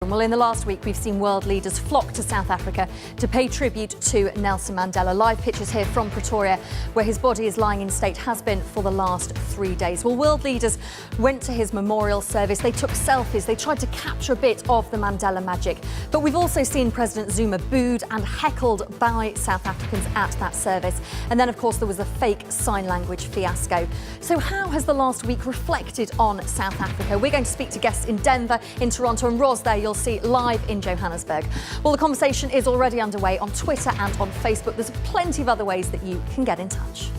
everyone. Well, in the last week, we've seen world leaders flock to South Africa to pay tribute to Nelson Mandela. Live pictures here from Pretoria, where his body is lying in state, has been for the last 3 days. Well, world leaders went to his memorial service. They took selfies. They tried to capture a bit of the Mandela magic. But we've also seen President Zuma booed and heckled by South Africans at that service. And then, of course, there was a fake sign language fiasco. So how has the last week reflected on South Africa? We're going to speak to guests in Denver, in Toronto, and Ros there you'll see live in Johannesburg. Well, the conversation is already underway on Twitter and on Facebook. There's plenty of other ways that you can get in touch.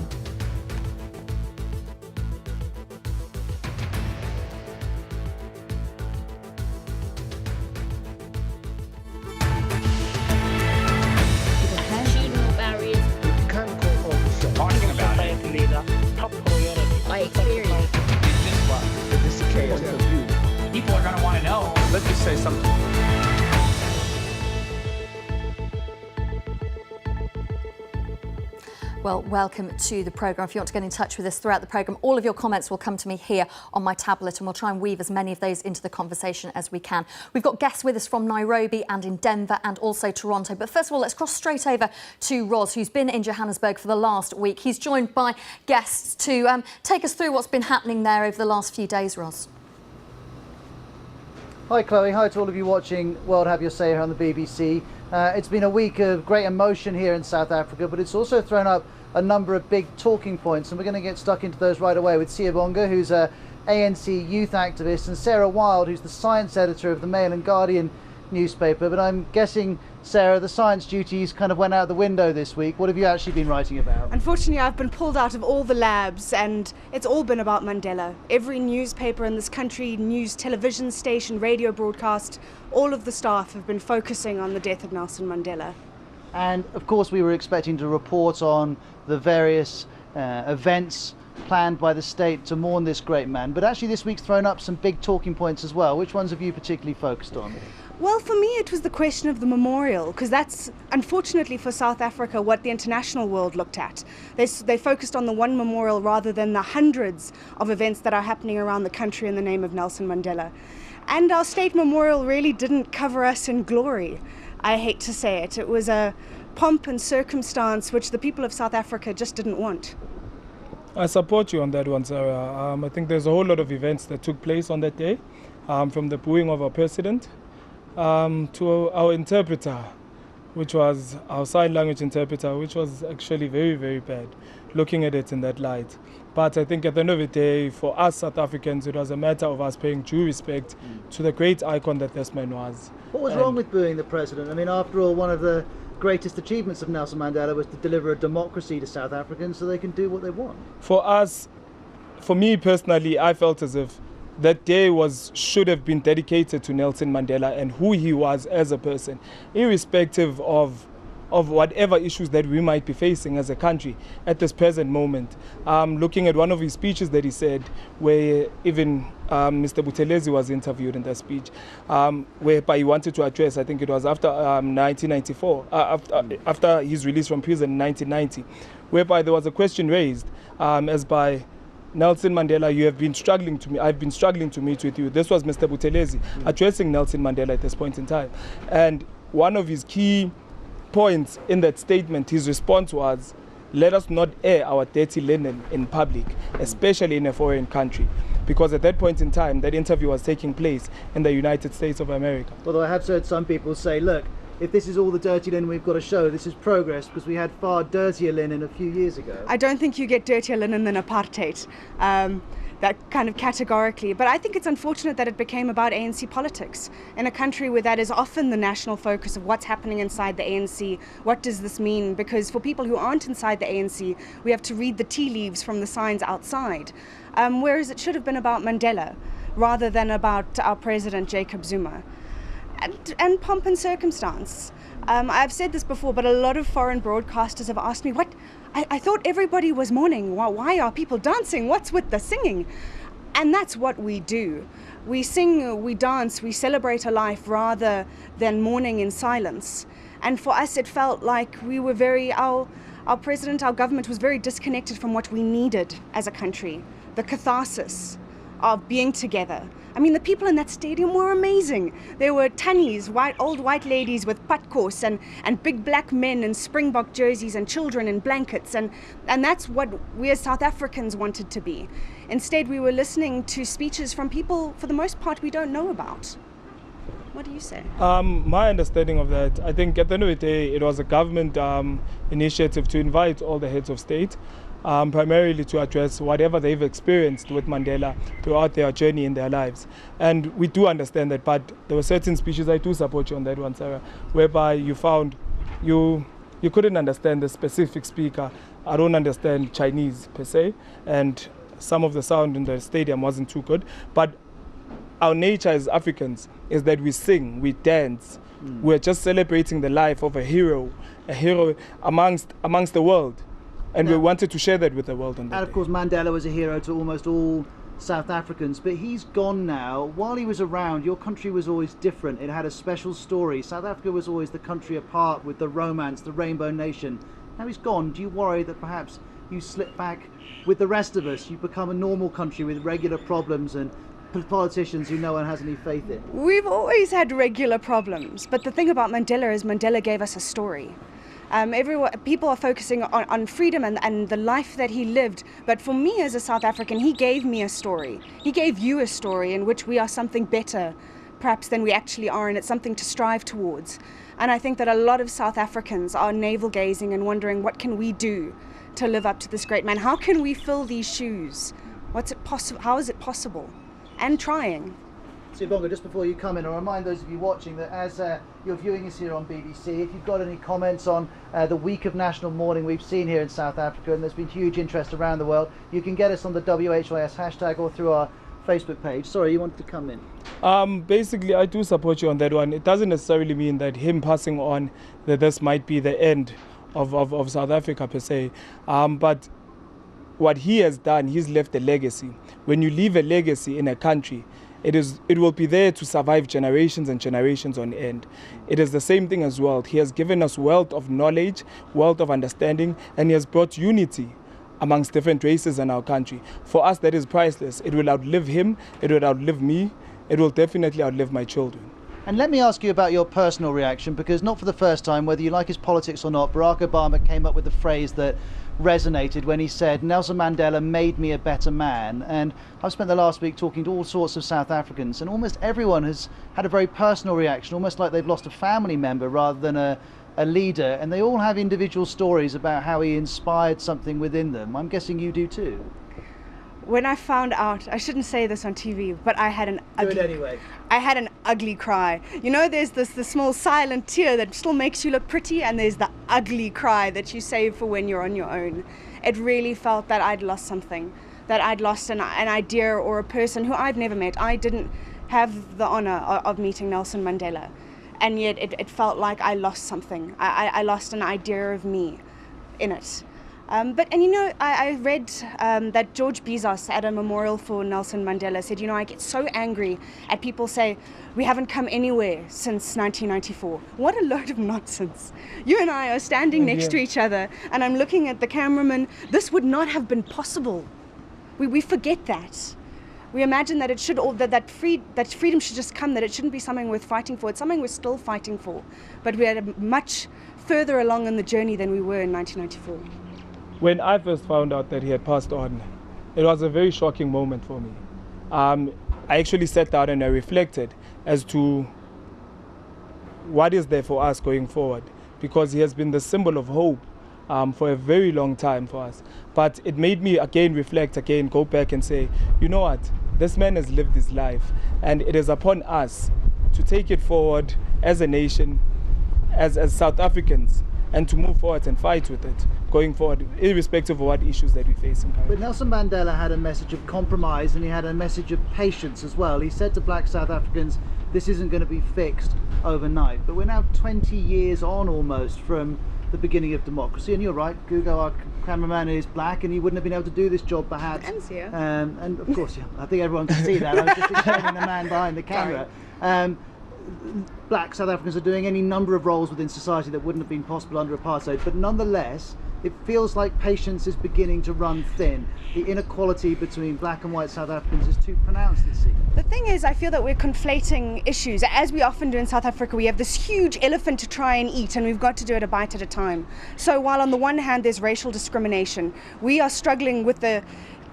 People are going to want to know. Let's just say something. Well, welcome to the programme. If you want to get in touch with us throughout the programme, all of your comments will come to me here on my tablet, and we'll try and weave as many of those into the conversation as we can. We've got guests with us from Nairobi and in Denver and also Toronto. But first of all, let's cross straight over to Ros, who's been in Johannesburg for the last week. He's joined by guests to take us through what's been happening there over the last few days, Ros. Hi Chloe, hi to all of you watching World Have Your Say here on the BBC. It's been a week of great emotion here in South Africa, but it's also thrown up a number of big talking points, and we're going to get stuck into those right away with Siyabonga, who's a ANC youth activist, and Sarah Wild, who's the science editor of the Mail and Guardian newspaper. But I'm guessing, Sarah, the science duties kind of went out the window this week. What have you actually been writing about? Unfortunately, I've been pulled out of all the labs, and it's all been about Mandela. Every newspaper in this country, news, television station, radio broadcast, all of the staff have been focusing on the death of Nelson Mandela. And of course we were expecting to report on the various events planned by the state to mourn this great man, but actually this week's thrown up some big talking points as well. Which ones have you particularly focused on? Well, for me it was the question of the memorial, because that's unfortunately for South Africa what the international world looked at. They focused on the one memorial rather than the hundreds of events that are happening around the country in the name of Nelson Mandela. And our state memorial really didn't cover us in glory. I hate to say it. It was a pomp and circumstance which the people of South Africa just didn't want. I support you on that one, Sarah. I think there's a whole lot of events that took place on that day, from the booing of our president to our interpreter, which was our sign language interpreter, which was actually very, very bad, looking at it in that light. But I think at the end of the day, for us South Africans, it was a matter of us paying due respect to the great icon that this man was. What was wrong with booing the president? I mean, after all, one of the greatest achievements of Nelson Mandela was to deliver a democracy to South Africans so they can do what they want. For us, for me personally, I felt as if that day should have been dedicated to Nelson Mandela and who he was as a person, irrespective of whatever issues that we might be facing as a country at this present moment. Looking at one of his speeches that he said, where even Mr. Tilley was interviewed in that speech, whereby he wanted to address, I think it was after 1994, after his release from prison in 1990, whereby there was a question raised as by Nelson Mandela, I've been struggling to meet with you. This was Mr. Tilley addressing Nelson Mandela at this point in time. And one of his key points in that statement, his response was, let us not air our dirty linen in public, especially in a foreign country. Because at that point in time, that interview was taking place in the United States of America. Although I have heard some people say, look, if this is all the dirty linen we've got to show, this is progress, because we had far dirtier linen a few years ago. I don't think you get dirtier linen than apartheid, that kind of categorically. But I think it's unfortunate that it became about ANC politics in a country where that is often the national focus of what's happening inside the ANC. What does this mean? Because for people who aren't inside the ANC, we have to read the tea leaves from the signs outside. Whereas it should have been about Mandela rather than about our president, Jacob Zuma. And pomp and circumstance. I've said this before, but a lot of foreign broadcasters have asked me, I thought everybody was mourning. Why are people dancing? What's with the singing? And that's what we do. We sing, we dance, we celebrate a life rather than mourning in silence. And for us, it felt like we were our president, our government was very disconnected from what we needed as a country. The catharsis of being together, I mean, the people in that stadium were amazing. There were tannies, old white ladies with patkoos and big black men in Springbok jerseys and children in blankets. And that's what we as South Africans wanted to be. Instead, we were listening to speeches from people, for the most part, we don't know about. What do you say? My understanding of that, I think at the end of the day, it was a government initiative to invite all the heads of state, primarily to address whatever they've experienced with Mandela throughout their journey in their lives. And we do understand that, but there were certain speeches, I do support you on that one, Sarah, whereby you found you couldn't understand the specific speaker. I don't understand Chinese per se, and some of the sound in the stadium wasn't too good. But our nature as Africans is that we sing, we dance. We're just celebrating the life of a hero amongst the world. And we wanted to share that with the world on that And of day. course, Mandela was a hero to almost all South Africans, but he's gone now. While he was around, your country was always different. It had a special story. South Africa was always the country apart with the romance, the rainbow nation. Now he's gone. Do you worry that perhaps you slip back with the rest of us? You become a normal country with regular problems and politicians who no one has any faith in? We've always had regular problems, but the thing about Mandela is Mandela gave us a story. People are focusing on freedom and the life that he lived, but for me as a South African, he gave me a story. He gave you a story in which we are something better, perhaps, than we actually are, and it's something to strive towards. And I think that a lot of South Africans are navel-gazing and wondering, what can we do to live up to this great man? How can we fill these shoes? How is it possible? And trying. Sibonga, just before you come in, I'll remind those of you watching that as you're viewing us here on BBC, if you've got any comments on the week of national mourning we've seen here in South Africa, and there's been huge interest around the world, you can get us on the WHYS hashtag or through our Facebook page. Sorry, you wanted to come in. Basically, I do support you on that one. It doesn't necessarily mean that him passing on, that this might be the end of South Africa per se. But what he has done, he's left a legacy. When you leave a legacy in a country, it will be there to survive generations and generations on end. It is the same thing as well. He has given us wealth of knowledge, wealth of understanding, and he has brought unity amongst different races in our country. For us, that is priceless. It will outlive him, it will outlive me, it will definitely outlive my children. And let me ask you about your personal reaction, because not for the first time, whether you like his politics or not, Barack Obama came up with a phrase that resonated when he said, Nelson Mandela made me a better man. And I've spent the last week talking to all sorts of South Africans, and almost everyone has had a very personal reaction, almost like they've lost a family member rather than a leader, and they all have individual stories about how he inspired something within them. I'm guessing you do too. When I found out, I shouldn't say this on TV, but I had an ugly, Do it anyway. I had an ugly cry. You know, there's the small silent tear that still makes you look pretty, and there's the ugly cry that you save for when you're on your own. It really felt that I'd lost something, that I'd lost an idea or a person who I've never met. I didn't have the honor of meeting Nelson Mandela, and yet it felt like I lost something. I lost an idea of me in it. I read that George Bezos at a memorial for Nelson Mandela said, I get so angry at people say, we haven't come anywhere since 1994. What a load of nonsense. You and I are standing next to each other, and I'm looking at the cameraman. This would not have been possible. We forget that. We imagine that it should that freedom should just come, that it shouldn't be something worth fighting for. It's something we're still fighting for. But we're much further along in the journey than we were in 1994. When I first found out that he had passed on, it was a very shocking moment for me. I actually sat down and I reflected as to what is there for us going forward, because he has been the symbol of hope for a very long time for us. But it made me again reflect, go back and say, you know what, this man has lived his life, and it is upon us to take it forward as a nation, as South Africans, and to move forward and fight with it going forward, irrespective of what issues that we face in currently. But Nelson Mandela had a message of compromise, and he had a message of patience as well. He said to black South Africans, this isn't going to be fixed overnight. But we're now 20 years on almost from the beginning of democracy, and you're right, Gugo, our cameraman, is black, and he wouldn't have been able to do this job perhaps. And of course, yeah, I think everyone can see that. I was just explaining the man behind the camera. Black South Africans are doing any number of roles within society that wouldn't have been possible under apartheid, but nonetheless, it feels like patience is beginning to run thin. The inequality between black and white South Africans is too pronounced, it seems. The thing is, I feel that we're conflating issues. As we often do in South Africa, we have this huge elephant to try and eat, and we've got to do it a bite at a time. So while on the one hand there's racial discrimination, we are struggling with the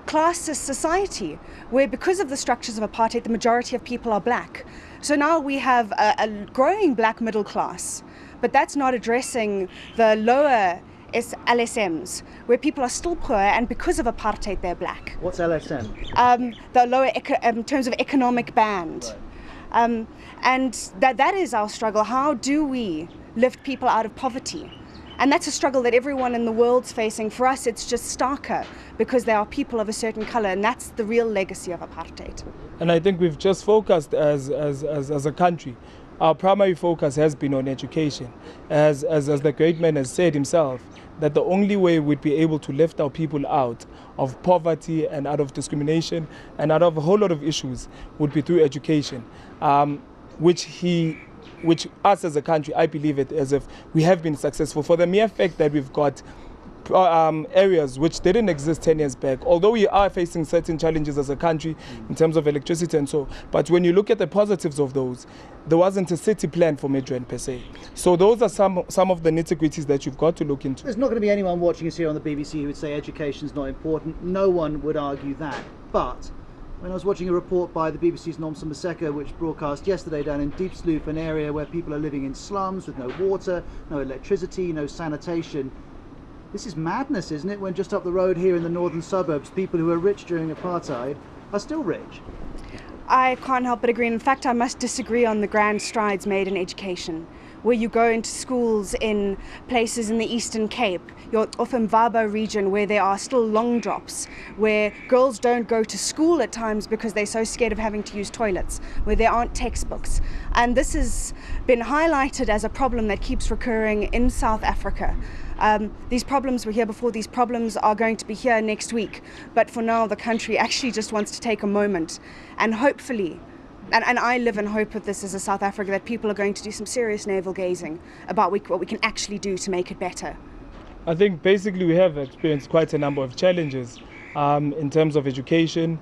classist society, where because of the structures of apartheid, the majority of people are black. So now we have a growing black middle class, but that's not addressing the lower LSMs, where people are still poor, and because of apartheid they're black. What's LSM? The lower in terms of economic band. Right. And that is our struggle. How do we lift people out of poverty? And that's a struggle that everyone in the world's facing. For us, it's just starker because there are people of a certain color, and that's the real legacy of apartheid. And I think we've just focused as a country. Our primary focus has been on education. As the great man has said himself, that the only way we'd be able to lift our people out of poverty and out of discrimination and out of a whole lot of issues would be through education, which us as a country, I believe it as if we have been successful for the mere fact that we've got areas which didn't exist 10 years back, although we are facing certain challenges as a country in terms of electricity and so, but when you look at the positives of those, there wasn't a city plan for Midrand per se. So those are some of the nitty-gritties that you've got to look into. There's not going to be anyone watching us here on the BBC who would say education's not important. No one would argue that. But when I was watching a report by the BBC's Nelson Mandela, which broadcast yesterday down in Deep Sloop, an area where people are living in slums with no water, no electricity, no sanitation. This is madness, isn't it, when just up the road here in the northern suburbs, people who were rich during apartheid are still rich? I can't help but agree. In fact, I must disagree on the grand strides made in education. Where you go into schools in places in the Eastern Cape, your Mvaba region, where there are still long drops, where girls don't go to school at times because they're so scared of having to use toilets, where there aren't textbooks. And this has been highlighted as a problem that keeps recurring in South Africa. These problems were here before, these problems are going to be here next week. But for now, the country actually just wants to take a moment and hopefully, and I live in hope of this as a South Africa, that people are going to do some serious navel gazing about what we can actually do to make it better. I think basically we have experienced quite a number of challenges in terms of education,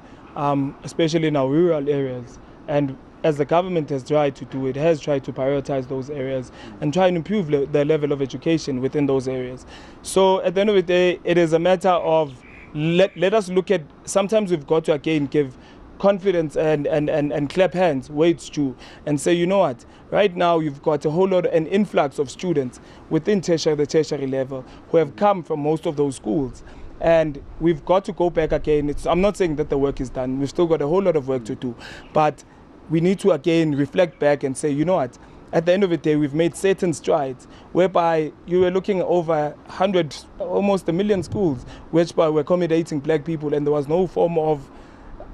especially in our rural areas. And as the government has tried to do, it has tried to prioritize those areas and try and improve the level of education within those areas. So at the end of the day, it is a matter of let us look at, sometimes we've got to again give confidence and clap hands where it's due and say, you know what, right now you've got a whole lot, an influx of students within the tertiary level who have come from most of those schools. And we've got to go back again. I'm not saying that the work is done. We've still got a whole lot of work to do. But we need to again reflect back and say, you know what, at the end of the day, we've made certain strides whereby you were looking at over 100, almost 1 million schools, which were accommodating black people, and there was no form of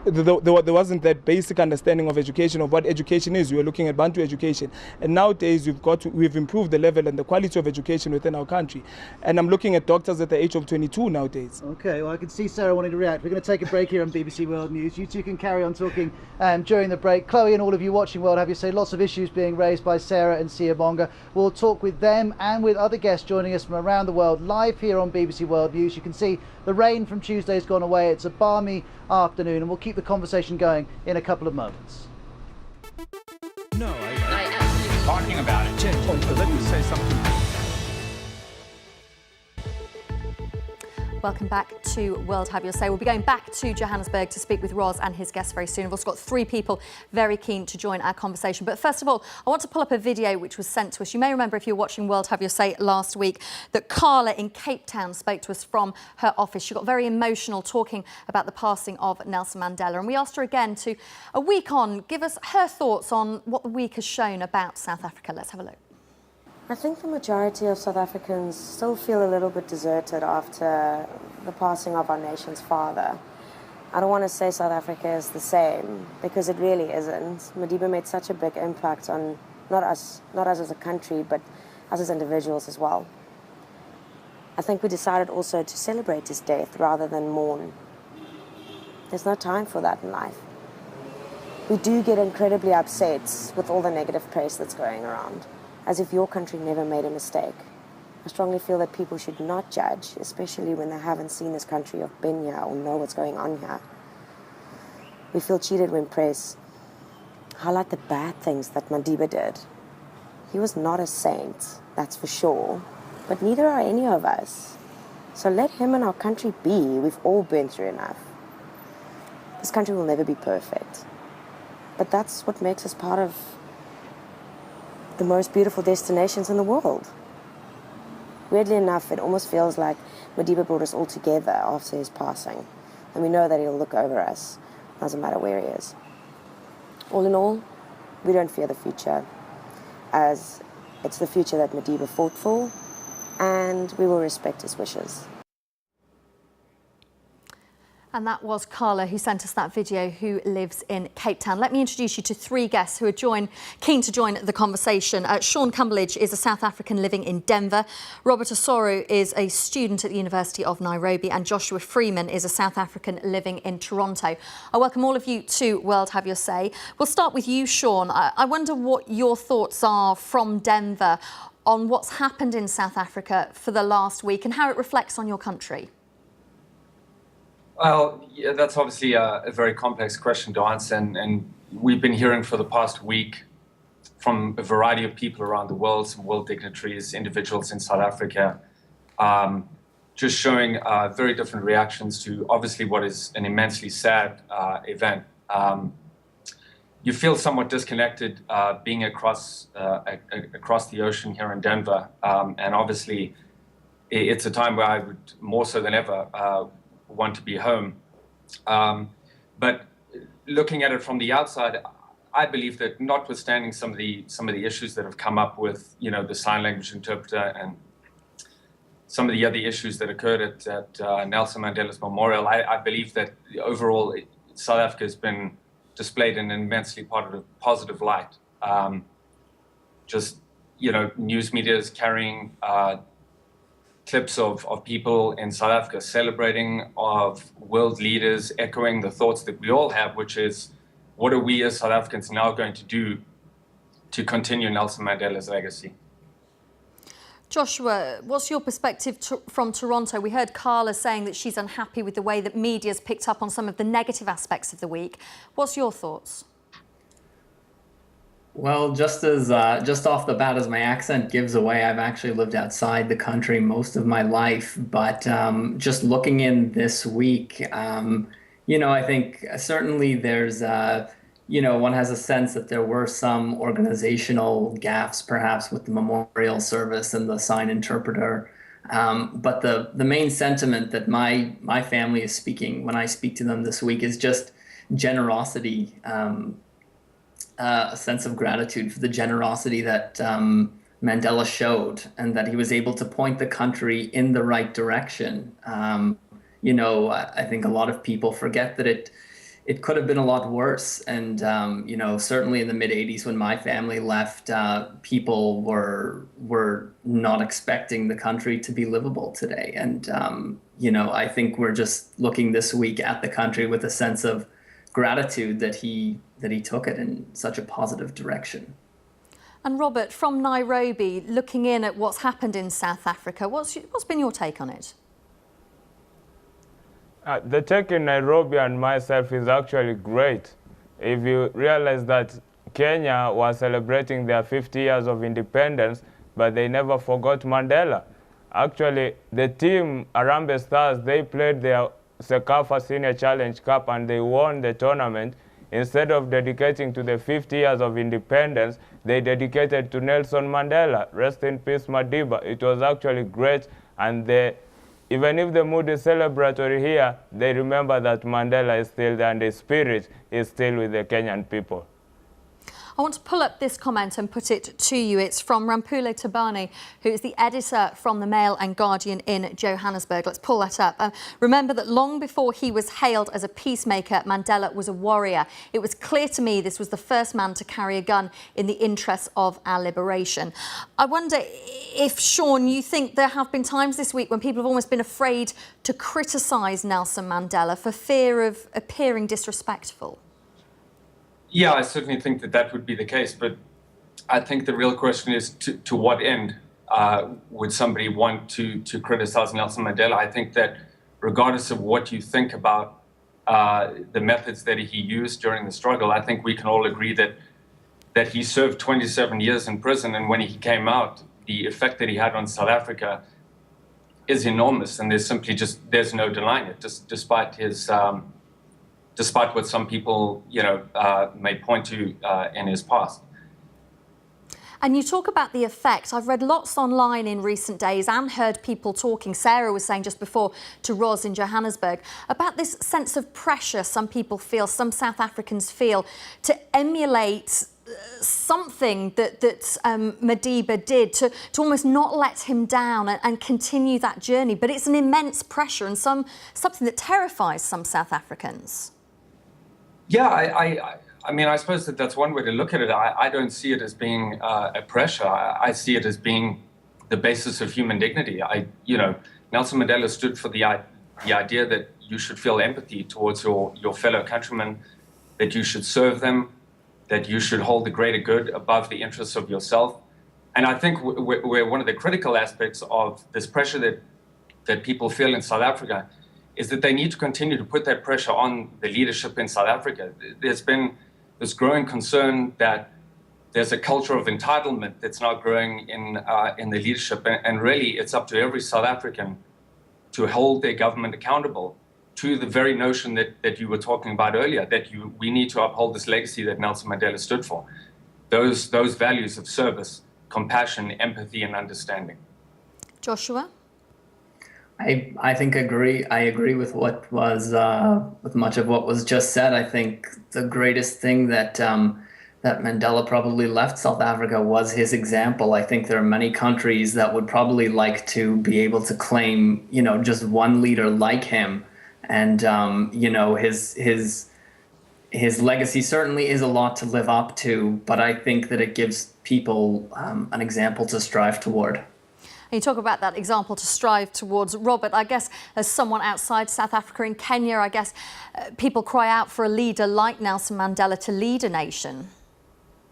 there wasn't that basic understanding of education, of what education is. We were looking at Bantu education. And nowadays we've improved the level and the quality of education within our country. And I'm looking at doctors at the age of 22 nowadays. Okay, well I can see Sarah wanting to react. We're going to take a break here on BBC World News. You two can carry on talking during the break. Chloe and all of you watching World Have You Say, lots of issues being raised by Sarah and Siyabonga. We'll talk with them and with other guests joining us from around the world live here on BBC World News. You can see the rain from Tuesday's gone away. It's a balmy afternoon, and we'll keep the conversation going in a couple of moments. No, I absolutely talking about it. Let me say something. Welcome back to World Have Your Say. We'll be going back to Johannesburg to speak with Roz and his guests very soon. We've also got 3 people very keen to join our conversation. But first of all, I want to pull up a video which was sent to us. You may remember, if you were watching World Have Your Say last week, that Carla in Cape Town spoke to us from her office. She got very emotional talking about the passing of Nelson Mandela. And we asked her again to, a week on, give us her thoughts on what the week has shown about South Africa. Let's have a look. I think the majority of South Africans still feel a little bit deserted after the passing of our nation's father. I don't want to say South Africa is the same, because it really isn't. Madiba made such a big impact on not us as a country, but us as individuals as well. I think we decided also to celebrate his death rather than mourn. There's no time for that in life. We do get incredibly upset with all the negative press that's going around, as if your country never made a mistake. I strongly feel that people should not judge, especially when they haven't seen this country or been here or know what's going on here. We feel cheated when press highlight the bad things that Madiba did. He was not a saint, that's for sure, but neither are any of us. So let him and our country be. We've all been through enough. This country will never be perfect, but that's what makes us part of the most beautiful destinations in the world. Weirdly enough, it almost feels like Madiba brought us all together after his passing, and we know that he'll look over us, doesn't matter where he is. All in all, we don't fear the future, as it's the future that Madiba fought for, and we will respect his wishes. And that was Carla who sent us that video, who lives in Cape Town. Let me introduce you to three guests who are keen to join the conversation. Sean Cumberledge is a South African living in Denver. Robert Osoro is a student at the University of Nairobi. And Joshua Freeman is a South African living in Toronto. I welcome all of you to World Have Your Say. We'll start with you, Sean. I wonder what your thoughts are from Denver on what's happened in South Africa for the last week and how it reflects on your country. Well, yeah, that's obviously a very complex question to answer, and we've been hearing for the past week from a variety of people around the world, some world dignitaries, individuals in South Africa, just showing very different reactions to obviously what is an immensely sad event. You feel somewhat disconnected being across the ocean here in Denver, and obviously it's a time where I would more so than ever want to be home. But looking at it from the outside, I believe that notwithstanding some of the issues that have come up with, the sign language interpreter and some of the other issues that occurred at Nelson Mandela's memorial, I believe that overall South Africa has been displayed in an immensely positive light. News media is carrying clips of people in South Africa celebrating, of world leaders echoing the thoughts that we all have, which is, what are we as South Africans now going to do to continue Nelson Mandela's legacy? Joshua, what's your perspective from Toronto? We heard Carla saying that she's unhappy with the way that media's picked up on some of the negative aspects of the week. What's your thoughts? Well, just off the bat, as my accent gives away, I've actually lived outside the country most of my life. But just looking in this week, I think certainly there's, one has a sense that there were some organizational gaffes, perhaps with the memorial service and the sign interpreter. But the main sentiment that my family is speaking when I speak to them this week is just generosity. A sense of gratitude for the generosity that Mandela showed, and that he was able to point the country in the right direction. I think a lot of people forget that it could have been a lot worse. And, certainly in the mid-'80s when my family left, people were not expecting the country to be livable today. And, I think we're just looking this week at the country with a sense of gratitude that he took it in such a positive direction. And Robert, from Nairobi, looking in at what's happened in South Africa, what's been your take on it? The take in Nairobi and myself is actually great. If you realize that Kenya was celebrating their 50 years of independence, but they never forgot Mandela. Actually, the team, Harambee Stars, they played their Sekafa Senior Challenge Cup and they won the tournament. Instead of dedicating to the 50 years of independence, they dedicated to Nelson Mandela. Rest in peace, Madiba. It was actually great, and even if the mood is celebratory here, they remember that Mandela is still there and his spirit is still with the Kenyan people. I want to pull up this comment and put it to you. It's from Rampule Tabane, who is the editor from the Mail and Guardian in Johannesburg. Let's pull that up. Remember that long before he was hailed as a peacemaker, Mandela was a warrior. It was clear to me this was the first man to carry a gun in the interests of our liberation. I wonder if, Sean, you think there have been times this week when people have almost been afraid to criticise Nelson Mandela for fear of appearing disrespectful? Yeah, I certainly think that would be the case, but I think the real question is to what end? would somebody want to criticize Nelson Mandela. I think that regardless of what you think about the methods that he used during the struggle, I think we can all agree that he served 27 years in prison, and when he came out, the effect that he had on South Africa is enormous, and there's no denying it, despite what some people may point to in his past. And you talk about the effect. I've read lots online in recent days and heard people talking, Sarah was saying just before to Ros in Johannesburg, about this sense of pressure some people feel, some South Africans feel, to emulate something that Madiba did, to almost not let him down and continue that journey. But it's an immense pressure and something that terrifies some South Africans. Yeah, I mean, I suppose that's one way to look at it. I don't see it as being a pressure. I see it as being the basis of human dignity. Nelson Mandela stood for the idea that you should feel empathy towards your fellow countrymen, that you should serve them, that you should hold the greater good above the interests of yourself. And I think where one of the critical aspects of this pressure that people feel in South Africa is that they need to continue to put that pressure on the leadership in South Africa. There's been this growing concern that there's a culture of entitlement that's now growing in the leadership. And really, it's up to every South African to hold their government accountable to the very notion that you were talking about earlier, that we need to uphold this legacy that Nelson Mandela stood for. Those values of service, compassion, empathy, and understanding. Joshua? I think I agree with what was with much of what was just said. I think the greatest thing that Mandela probably left South Africa was his example. I think there are many countries that would probably like to be able to claim, just one leader like him, and his legacy certainly is a lot to live up to. But I think that it gives people an example to strive toward. And you talk about that example to strive towards. Robert, I guess as someone outside South Africa, in Kenya, I guess people cry out for a leader like Nelson Mandela to lead a nation.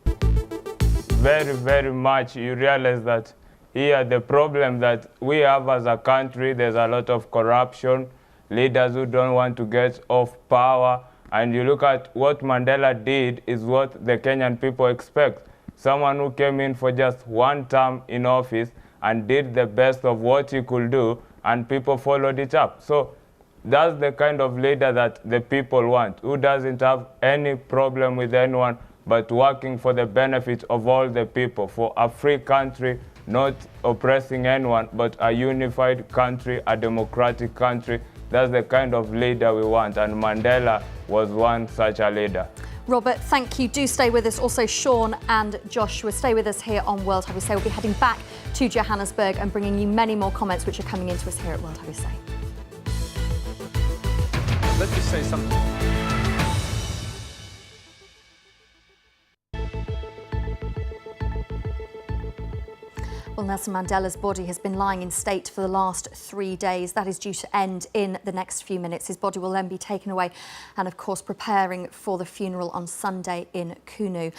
Very, very much. You realize that here the problem that we have as a country, there's a lot of corruption, leaders who don't want to get off power. And you look at what Mandela did is what the Kenyan people expect. Someone who came in for just one term in office and did the best of what he could do, and people followed it up. So that's the kind of leader that the people want, who doesn't have any problem with anyone, but working for the benefit of all the people, for a free country, not oppressing anyone, but a unified country, a democratic country. That's the kind of leader we want, and Mandela was one such a leader. Robert, thank you. Do stay with us. Also, Sean and Joshua, stay with us here on World Have You Say. We'll be heading back to Johannesburg and bringing you many more comments which are coming into us here at World Have You Say. Let me say something. Well, Nelson Mandela's body has been lying in state for the last 3 days. That is due to end in the next few minutes. His body will then be taken away and, of course, preparing for the funeral on Sunday in Kunu.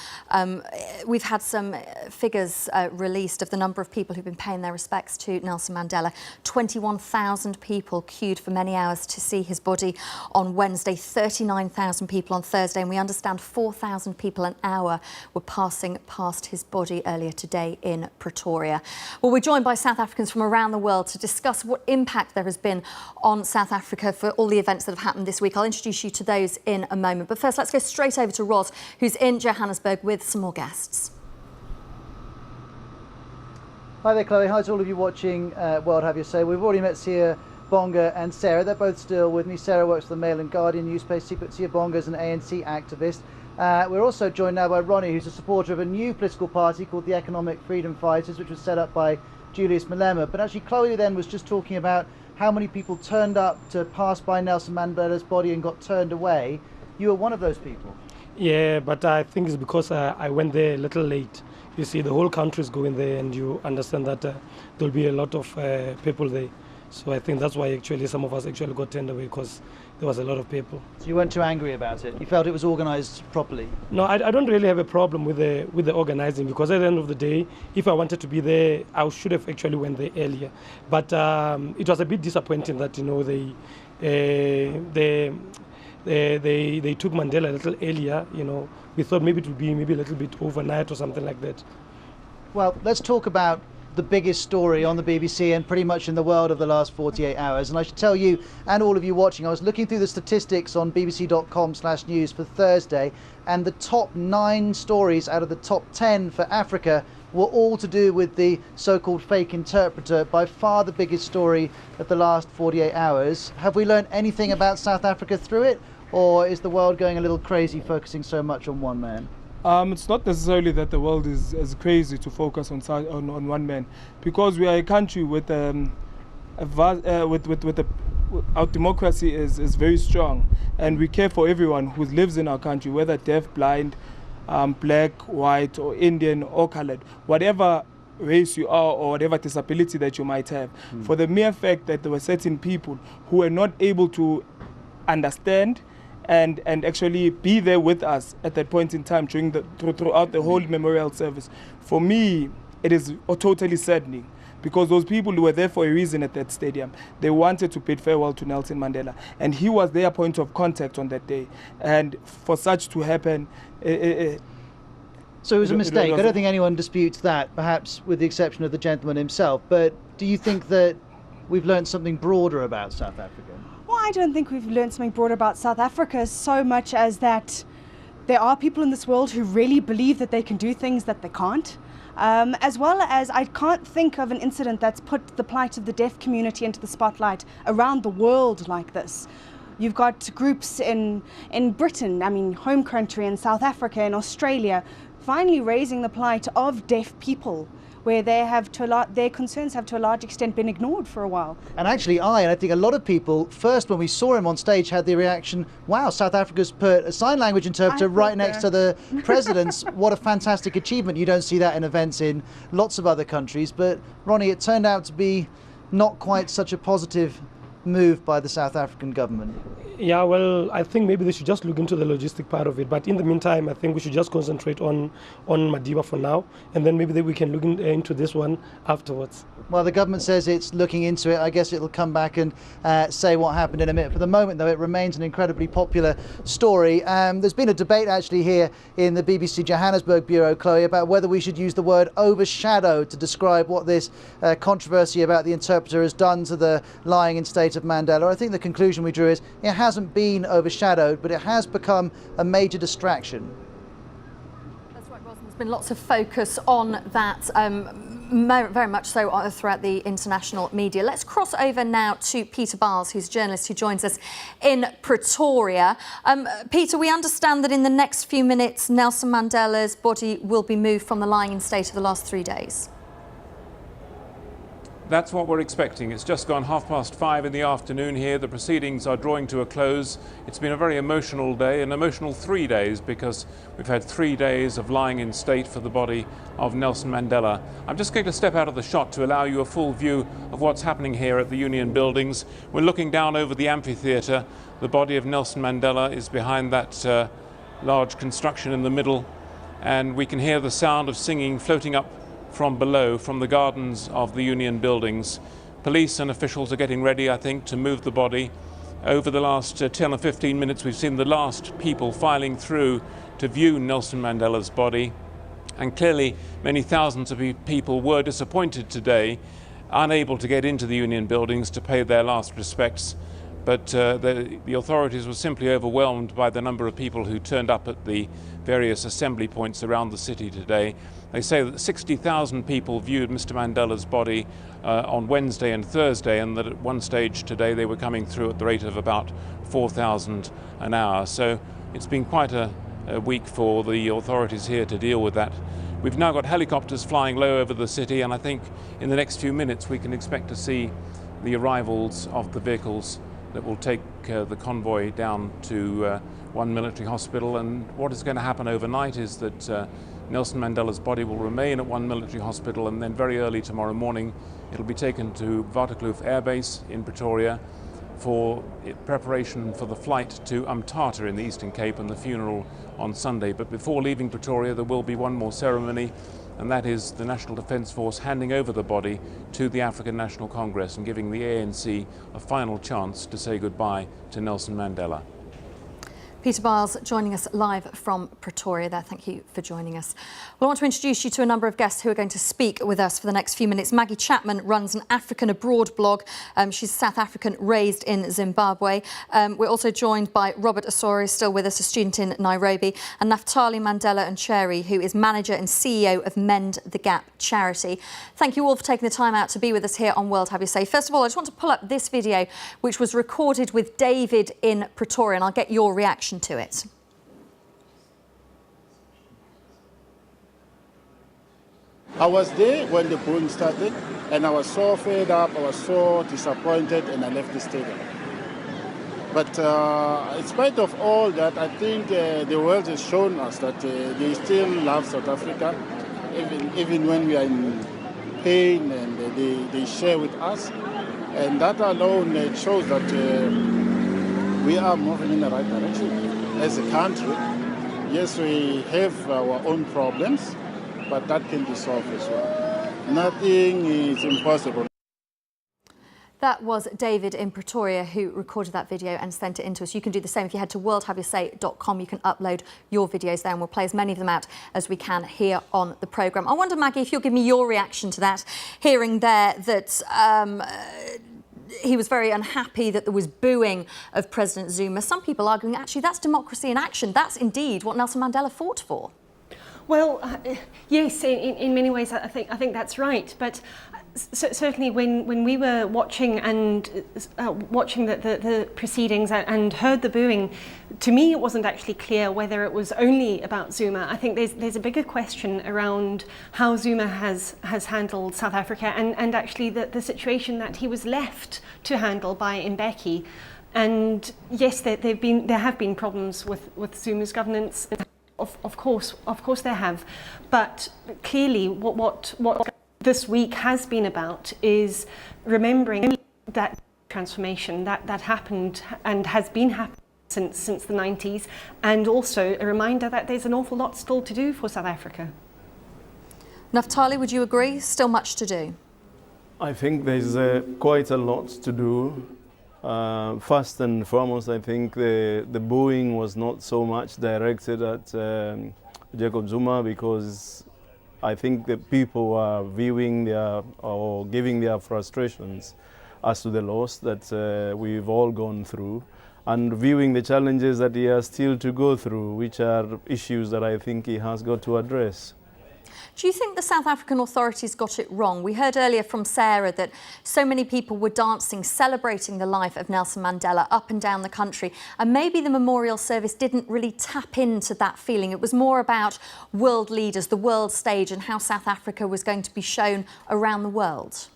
We've had some figures released of the number of people who've been paying their respects to Nelson Mandela. 21,000 people queued for many hours to see his body on Wednesday, 39,000 people on Thursday, and we understand 4,000 people an hour were passing past his body earlier today in Pretoria. Well, we're joined by South Africans from around the world to discuss what impact there has been on South Africa for all the events that have happened this week. I'll introduce you to those in a moment. But first, let's go straight over to Ros, who's in Johannesburg with some more guests. Hi there, Chloe. Hi to all of you watching World Have You Say. We've already met Sia Bonga and Sarah. They're both still with me. Sarah works for the Mail and Guardian newspaper. Sia Bonga is an ANC activist. We're also joined now by Ronnie, who's a supporter of a new political party called the Economic Freedom Fighters, which was set up by Julius Malema. But actually, Chloe then was just talking about how many people turned up to pass by Nelson Mandela's body and got turned away. You were one of those people. Yeah, but I think it's because I went there a little late. You see, the whole country is going there, and you understand that there'll be a lot of people there. So I think that's why actually some of us actually got turned away, because there was a lot of people. So you weren't too angry about it? You felt it was organised properly? No, I don't really have a problem with the organizing, because at the end of the day, if I wanted to be there, I should have actually went there earlier. But it was a bit disappointing that, you know, they took Mandela a little earlier. You know, we thought maybe it would be maybe a little bit overnight or something like that. Well, let's talk about the biggest story on the BBC and pretty much in the world of the last 48 hours. And I should tell you and all of you watching, I was looking through the statistics on bbc.com/news for Thursday, and the top 9 stories out of the top 10 for Africa were all to do with the so-called fake interpreter, by far the biggest story of the last 48 hours. Have we learned anything about South Africa through it, or is the world going a little crazy focusing so much on one man? It's not necessarily that the world is as crazy to focus on one man, because we are a country with our democracy is very strong, and we care for everyone who lives in our country, whether deaf, blind, black, white, or Indian, or colored, whatever race you are or whatever disability that you might have. For the mere fact that there were certain people who were not able to understand and actually be there with us at that point in time throughout the whole memorial service. For me, it is totally saddening, because those people who were there for a reason at that stadium, they wanted to bid farewell to Nelson Mandela, and he was their point of contact on that day. And for such to happen, so it was a mistake. I don't think anyone disputes that, perhaps with the exception of the gentleman himself. But do you think that we've learned something broader about South Africa? Well, I don't think we've learned something broader about South Africa so much as that there are people in this world who really believe that they can do things that they can't. As well as I can't think of an incident that's put the plight of the deaf community into the spotlight around the world like this. You've got groups in Britain, I mean home country, in South Africa, in Australia, finally raising the plight of deaf people, where their concerns have to a large extent been ignored for a while. And actually I think a lot of people, first when we saw him on stage, had the reaction, wow, South Africa's put a sign language interpreter right next to the president's. What a fantastic achievement. You don't see that in events in lots of other countries. But Ronnie, it turned out to be not quite such a positive move by the South African government. Yeah, well, I think maybe they should just look into the logistic part of it. But in the meantime, I think we should just concentrate on Madiba for now, and then maybe we can look into this one afterwards. Well, the government says it's looking into it. I guess it'll come back and say what happened in a minute. For the moment, though, it remains an incredibly popular story. There's been a debate actually here in the BBC Johannesburg Bureau, Chloe, about whether we should use the word overshadow to describe what this controversy about the interpreter has done to the lying in state of Mandela. I think the conclusion we drew is it hasn't been overshadowed, but it has become a major distraction. That's right, Roslyn. There's been lots of focus on that, very much so throughout the international media. Let's cross over now to Peter Barles, who's a journalist who joins us in Pretoria. Peter, we understand that in the next few minutes, Nelson Mandela's body will be moved from the lying in state of the last 3 days. That's what we're expecting. It's just gone 5:30 in the afternoon here. The proceedings are drawing to a close. It's been a very emotional day, an emotional 3 days, because we've had 3 days of lying in state for the body of Nelson Mandela. I'm just going to step out of the shot to allow you a full view of what's happening here at the Union Buildings. We're looking down over the amphitheatre. The body of Nelson Mandela is behind that large construction in the middle, and we can hear the sound of singing floating up from below, from the gardens of the Union Buildings. Police and officials are getting ready, I think, to move the body. Over the last 10 or 15 minutes, we've seen the last people filing through to view Nelson Mandela's body. And clearly, many thousands of people were disappointed today, unable to get into the Union Buildings to pay their last respects. But the authorities were simply overwhelmed by the number of people who turned up at the various assembly points around the city today. They say that 60,000 people viewed Mr. Mandela's body on Wednesday and Thursday, and that at one stage today they were coming through at the rate of about 4,000 an hour. So it's been quite a week for the authorities here to deal with that. We've now got helicopters flying low over the city, and I think in the next few minutes we can expect to see the arrivals of the vehicles that will take the convoy down to one military hospital. And what is going to happen overnight is that Nelson Mandela's body will remain at one military hospital, and then very early tomorrow morning it'll be taken to Waterkloof Air Base in Pretoria for preparation for the flight to Umtata in the Eastern Cape and the funeral on Sunday. But before leaving Pretoria, there will be one more ceremony, and that is the National Defence Force handing over the body to the African National Congress and giving the ANC a final chance to say goodbye to Nelson Mandela. Peter Biles joining us live from Pretoria there. Thank you for joining us. Well, I want to introduce you to a number of guests who are going to speak with us for the next few minutes. Maggie Chapman runs an African Abroad blog. She's South African, raised in Zimbabwe. We're also joined by Robert Osori, still with us, a student in Nairobi, and Naftali Mandela and Cherry, who is manager and CEO of Mend the Gap charity. Thank you all for taking the time out to be with us here on World Have Your Say. First of all, I just want to pull up this video, which was recorded with David in Pretoria, and I'll get your reaction to it. I was there when the booing started, and I was so fed up, I was so disappointed, and I left the stadium. But in spite of all that, I think the world has shown us that they still love South Africa, even when we are in pain, and they share with us. And that alone shows that we are moving in the right direction as a country. Yes, we have our own problems, but that can be solved as well. Nothing is impossible. That was David in Pretoria who recorded that video and sent it in to us. You can do the same if you head to worldhaveyoursay.com. You can upload your videos there and we'll play as many of them out as we can here on the programme. I wonder, Maggie, if you'll give me your reaction to that, hearing there that he was very unhappy that there was booing of President Zuma. Some people arguing actually that's democracy in action. That's indeed what Nelson Mandela fought for. Well, yes, in many ways I think that's right. But certainly when we were watching the proceedings and heard the booing, to me it wasn't actually clear whether it was only about Zuma. I think there's a bigger question around how Zuma has handled South Africa and actually the situation that he was left to handle by Mbeki. And yes, there have been problems with Zuma's governance. Of course there have, but clearly what this week has been about is remembering that transformation that happened and has been happening since the 90s, and also a reminder that there's an awful lot still to do for South Africa. Naftali, would you agree? Still much to do? I think there's quite a lot to do. First and foremost, I think the booing was not so much directed at Jacob Zuma, because I think the people are viewing or giving their frustrations as to the loss that we've all gone through, and viewing the challenges that he has still to go through, which are issues that I think he has got to address. Do you think the South African authorities got it wrong? We heard earlier from Sarah that so many people were dancing, celebrating the life of Nelson Mandela up and down the country, and maybe the memorial service didn't really tap into that feeling. It was more about world leaders, the world stage, and how South Africa was going to be shown around the world.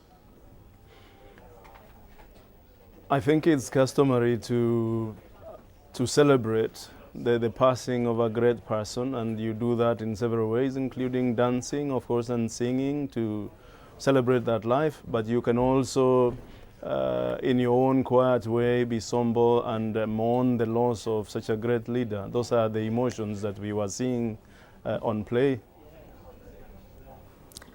I think it's customary to celebrate the passing of a great person, and you do that in several ways, including dancing, of course, and singing to celebrate that life. But you can also, in your own quiet way, be somber and mourn the loss of such a great leader. Those are the emotions that we were seeing on play.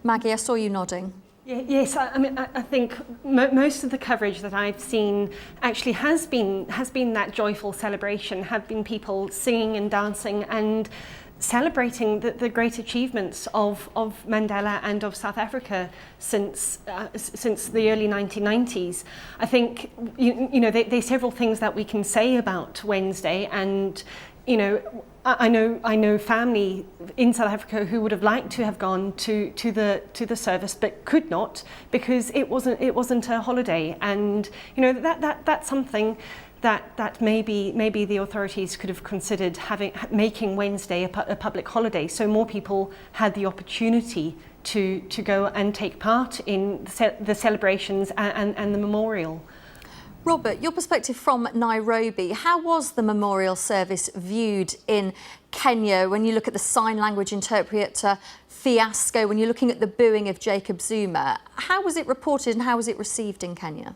Maggie, I saw you nodding. Yes, I mean, I think most of the coverage that I've seen actually has been that joyful celebration, have been people singing and dancing and celebrating the great achievements of Mandela and of South Africa since the early 1990s. I think you know there's several things that we can say about Wednesday, and you know, I know family in South Africa who would have liked to have gone to the service but could not because it wasn't a holiday, and you know that's something that maybe the authorities could have considered making Wednesday a public holiday, so more people had the opportunity to go and take part in the celebrations and the memorial. Robert, your perspective from Nairobi, how was the memorial service viewed in Kenya when you look at the sign language interpreter fiasco, when you're looking at the booing of Jacob Zuma? How was it reported and how was it received in Kenya?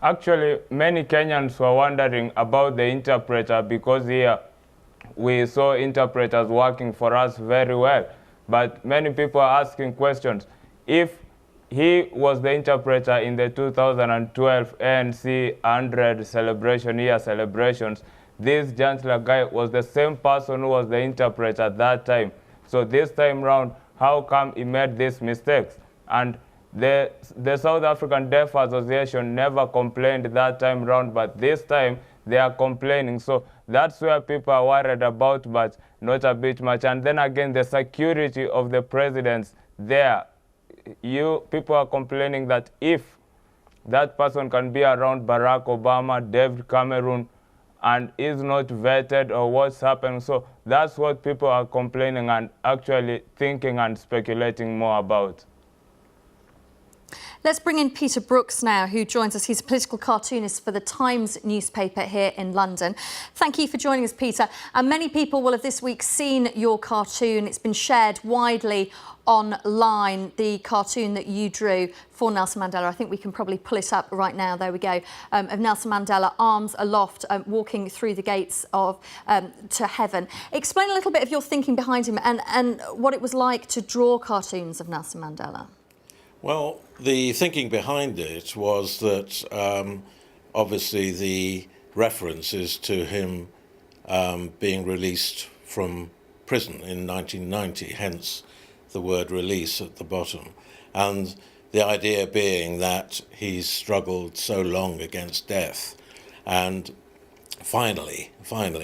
Actually, many Kenyans were wondering about the interpreter because here we saw interpreters working for us very well. But many people are asking questions. If he was the interpreter in the 2012 ANC 100 celebration year celebrations, this gentler guy was the same person who was the interpreter at that time. So this time round, how come he made these mistakes? And the South African Deaf Association never complained that time round, but this time they are complaining. So that's where people are worried about, but not a bit much. And then again, the security of the presidents there. People are complaining that if that person can be around Barack Obama, David Cameron, and is not vetted or what's happening. So that's what people are complaining and actually thinking and speculating more about. Let's bring in Peter Brooks now, who joins us. He's a political cartoonist for the Times newspaper here in London. Thank you for joining us, Peter. And many people will have this week seen your cartoon. It's been shared widely online, the cartoon that you drew for Nelson Mandela. I think we can probably pull it up right now. There we go. Of Nelson Mandela, arms aloft, walking through the gates of to heaven. Explain a little bit of your thinking behind him and what it was like to draw cartoons of Nelson Mandela. Well, the thinking behind it was that obviously the reference is to him being released from prison in 1990, hence the word release at the bottom. And the idea being that he's struggled so long against death and finally,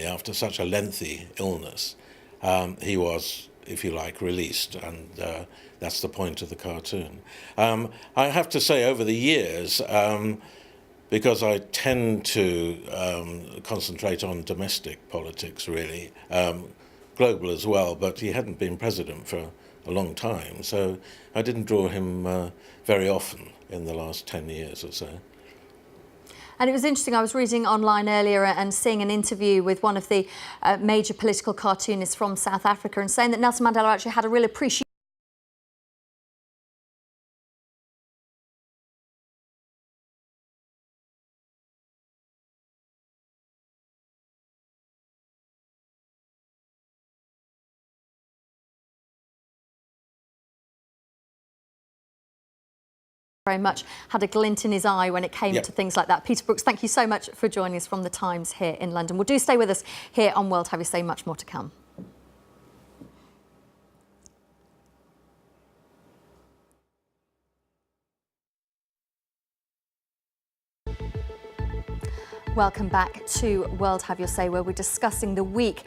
after such a lengthy illness, he was, if you like, released, and that's the point of the cartoon. I have to say, over the years, because I tend to concentrate on domestic politics, really, global as well, but he hadn't been president for a long time, so I didn't draw him very often in the last 10 years or so. And it was interesting, I was reading online earlier and seeing an interview with one of the major political cartoonists from South Africa and saying that Nelson Mandela actually had a real appreciation very much, had a glint in his eye when it came to things like that. Peter Brooks, thank you so much for joining us from the Times here in London. Well, do stay with us here on World Have You Say, much more to come. Welcome back to World Have Your Say, where we're discussing the week